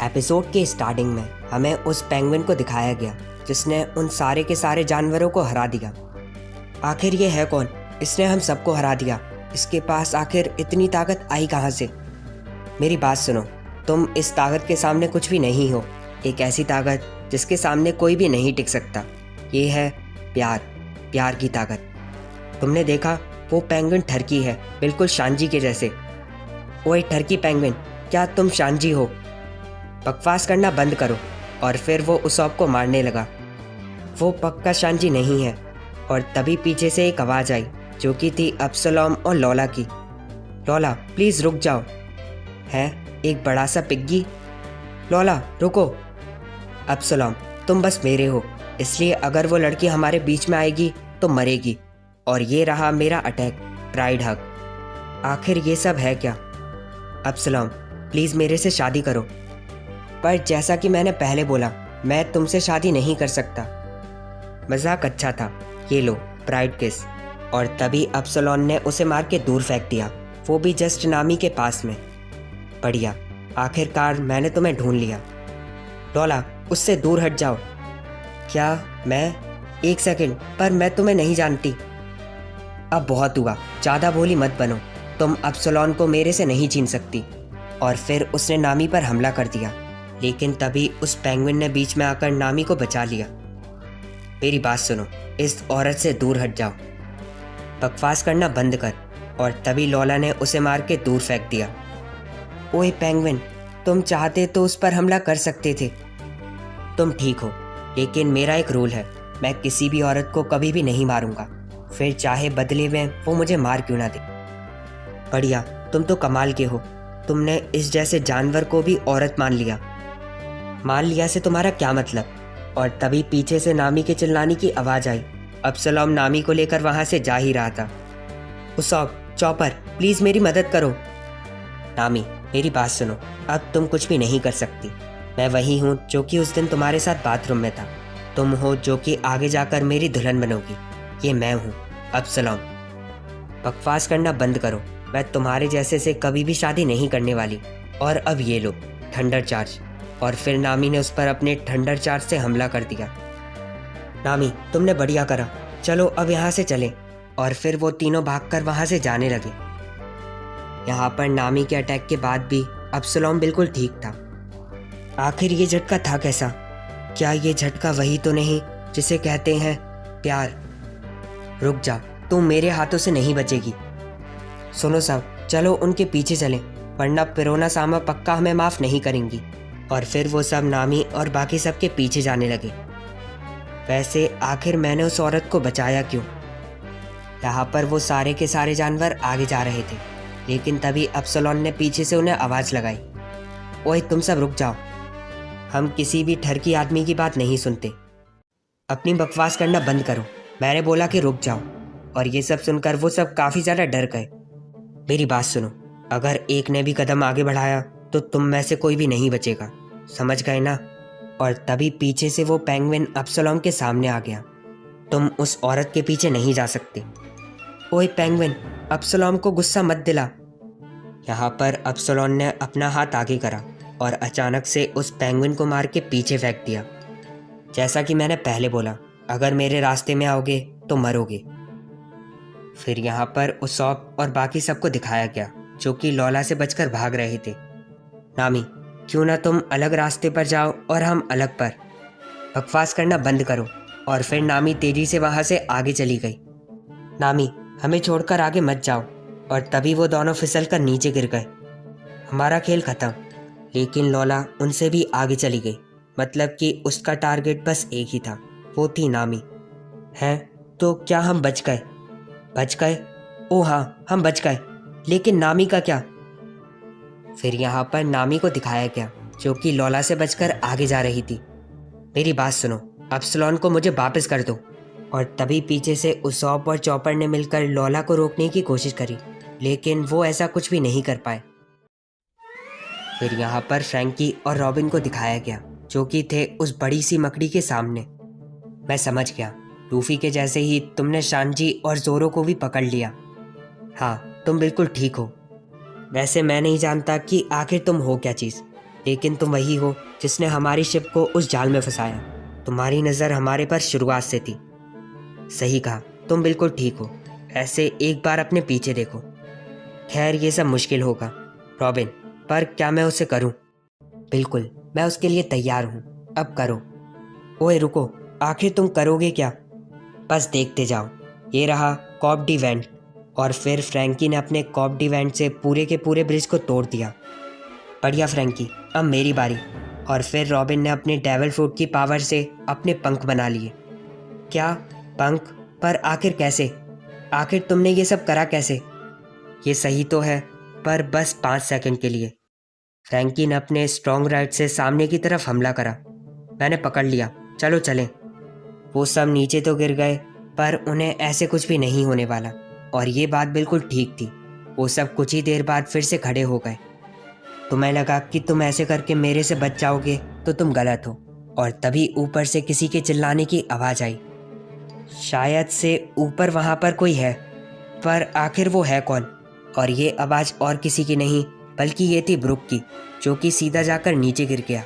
Episode के starting में हमें उस पेंगुइन को दिखाया गया जिसने उन सारे के सारे जानवरों को हरा दिया। आखिर ये है कौन? इसने हम सबको हरा दिया। इसके पास आखिर इतनी ताकत आई कहाँ से? मेरी बात सुनो, तुम इस ताकत के सामने कुछ भी नहीं हो। एक ऐसी ताकत जिसके सामने कोई भी नहीं टिक सकता। ये है प्यार, प्यार की ताकत। तुमने देखा वो पेंगुइन ठरकी है, बिल्कुल शांजी के जैसे। ओए ठरकी पेंगुइन, क्या तुम शांजी हो? बकवास करना बंद करो। और फिर वो उसॉप को मारने लगा। वो पक्का शांजी नहीं है। और तभी पीछे से एक आवाज़ आई जो कि थी अब्सलोम और लौला की। लौला प्लीज़ रुक जाओ। है एक बड़ा सा पिग्गी। लौला रुको। अब्सलोम तुम बस मेरे हो, इसलिए अगर वो लड़की हमारे बीच में आएगी तो मरेगी। और ये रहा मेरा अटैक, प्राइड हग। आखिर ये सब है क्या? अब्सलोम प्लीज़ मेरे से शादी करो। पर जैसा कि मैंने पहले बोला, मैं तुमसे शादी नहीं कर सकता। मजाक अच्छा था, ये लो प्राइड किस। और तभी अब्सलोम ने उसे मार के दूर फेंक दिया, वो भी जस्ट नामी के पास में। बढ़िया, आखिरकार मैंने तुम्हें ढूंढ लिया। लौला उससे दूर हट जाओ। क्या मैं? एक सेकंड, पर मैं तुम्हें नहीं जानती। अब बहुत हुआ, ज़्यादा भोली मत बनो। तुम अब्सलोम को मेरे से नहीं छीन सकती। और फिर उसने नामी पर हमला कर दिया, लेकिन तभी उस पेंगुइन ने बीच में आकर नामी को बचा लिया। मेरी बात सुनो, इस औरत से दूर हट जाओ। बकवास करना बंद कर। और तभी लौला ने उसे मार के दूर फेंक दिया। ओए पेंगुइन, तुम चाहते तो उस पर हमला कर सकते थे। तुम ठीक हो, लेकिन मेरा एक रूल है, मैं किसी भी औरत को कभी भी नहीं मारूंगा, फिर चाहे बदले में वो मुझे मार क्यों ना दे। बढ़िया, तुम तो कमाल के हो। तुमने इस जैसे जानवर को भी औरत मान लिया। मान लिया से तुम्हारा क्या मतलब? और तभी पीछे से नामी के चिल्लाने की आवाज़ आई। अब्सलोम नामी को लेकर वहाँ से जा ही रहा था। उसॉप, चॉपर प्लीज़ मेरी मदद करो। नामी मेरी बात सुनो, अब तुम कुछ भी नहीं कर सकती। मैं वही हूँ जो कि उस दिन तुम्हारे साथ बाथरूम में था। तुम हो जो कि आगे जाकर मेरी दुल्हन बनोगी। ये मैं हूँ अब्सलोम। बकवास करना बंद करो। मैं तुम्हारे जैसे से कभी भी शादी नहीं करने वाली। और अब ये लो थंडर चार्ज। और फिर नामी ने उस पर अपने थंडर चार्ज से हमला कर दिया। नामी तुमने बढ़िया करा, चलो अब यहाँ से चलें। और फिर वो तीनों भागकर वहाँ से जाने लगे। यहाँ पर नामी के अटैक के बाद भी अब्सलोम बिल्कुल ठीक था। आखिर ये झटका था कैसा? क्या ये झटका वही तो नहीं जिसे कहते हैं प्यार? रुक जा, तुम मेरे हाथों से नहीं बचेगी। सुनो सब, चलो उनके पीछे चलें, वरना पिरोना सामा पक्का हमें माफ़ नहीं करेंगी। और फिर वो सब नामी और बाकी सब के पीछे जाने लगे। वैसे आखिर मैंने उस औरत को बचाया क्यों? यहाँ पर वो सारे के सारे जानवर आगे जा रहे थे, लेकिन तभी अब्सलोम ने पीछे से उन्हें आवाज़ लगाई। ओए तुम सब रुक जाओ, हम किसी भी ठरकी आदमी की बात नहीं सुनते। अपनी बकवास करना बंद करो, मैंने बोला कि रुक जाओ। और ये सब सुनकर वो सब काफ़ी ज़्यादा डर गए। मेरी बात सुनो, अगर एक ने भी कदम आगे बढ़ाया तो तुम में से कोई भी नहीं बचेगा, समझ गए ना? और तभी पीछे से वो पेंगुइन अब्सलोम के सामने आ गया। तुम उस औरत के पीछे नहीं जा सकते। ओए पेंगुइन, अब्सलोम को गुस्सा मत दिला। यहाँ पर अब्सलोम ने अपना हाथ आगे करा और अचानक से उस पेंगुइन को मार के पीछे फेंक दिया। जैसा कि मैंने पहले बोला, अगर मेरे रास्ते में आओगे तो मरोगे। फिर यहाँ पर उसॉप और बाकी सबको दिखाया गया जो कि लौला से बचकर भाग रहे थे। नामी क्यों ना तुम अलग रास्ते पर जाओ और हम अलग पर। बकवास करना बंद करो। और फिर नामी तेजी से वहाँ से आगे चली गई। नामी हमें छोड़कर आगे मत जाओ। और तभी वो दोनों फिसल कर नीचे गिर गए। हमारा खेल खत्म। लेकिन लौला उनसे भी आगे चली गई, मतलब कि उसका टारगेट बस एक ही था, वो थी नामी। हैं तो क्या हम बच गए? बच गए? ओ हाँ, हम बच गए, लेकिन नामी का क्या? फिर यहाँ पर नामी को दिखाया गया जो कि लौला से बचकर आगे जा रही थी। मेरी बात सुनो, अब्सलोम को मुझे वापस कर दो। और तभी पीछे से उसॉप और चॉपर ने मिलकर लौला को रोकने की कोशिश करी, लेकिन वो ऐसा कुछ भी नहीं कर पाए। फिर यहाँ पर फ्रैंकी और रॉबिन को दिखाया गया जो कि थे उस बड़ी सी मकड़ी के सामने। मैं समझ गया, लूफी के जैसे ही तुमने शांजी और जोरो को भी पकड़ लिया। हाँ तुम बिल्कुल ठीक हो। वैसे मैं नहीं जानता कि आखिर तुम हो क्या चीज़, लेकिन तुम वही हो जिसने हमारी शिप को उस जाल में फंसाया। तुम्हारी नज़र हमारे पर शुरुआत से थी। सही कहा, तुम बिल्कुल ठीक हो। ऐसे एक बार अपने पीछे देखो। खैर, ये सब मुश्किल होगा रॉबिन, पर क्या मैं उसे करूं? बिल्कुल, मैं उसके लिए तैयार हूं। अब करो। ओए रुको, आखिर तुम करोगे क्या? बस देखते जाओ। ये रहा कॉप डी वेंट। और फिर फ्रैंकी ने अपने कॉप डी वेंट से पूरे के पूरे ब्रिज को तोड़ दिया। बढ़िया फ्रैंकी, अब मेरी बारी। और फिर रॉबिन ने अपने डेविल फ्रूट की पावर से अपने पंख बना लिए। क्या पंख? पर आखिर कैसे? आखिर तुमने ये सब करा कैसे? ये सही तो है, पर बस 5 सेकंड के लिए। फ्रैंकी ने अपने स्ट्रॉन्ग राइट से सामने की तरफ हमला करा। मैंने पकड़ लिया। चलो चलें। वो सब नीचे तो गिर गए, पर उन्हें ऐसे कुछ भी नहीं होने वाला। और ये बात बिल्कुल ठीक थी। वो सब कुछ ही देर बाद फिर से खड़े हो गए। तुम्हें लगा कि तुम ऐसे करके मेरे से बच जाओगे, तो तुम गलत हो। और तभी ऊपर से किसी के चिल्लाने की आवाज़ आई। शायद से ऊपर वहाँ पर कोई है, पर आखिर वो है कौन? और ये आवाज़ और किसी की नहीं, बल्कि ये थी ब्रुक की, जो कि सीधा जाकर नीचे गिर गया।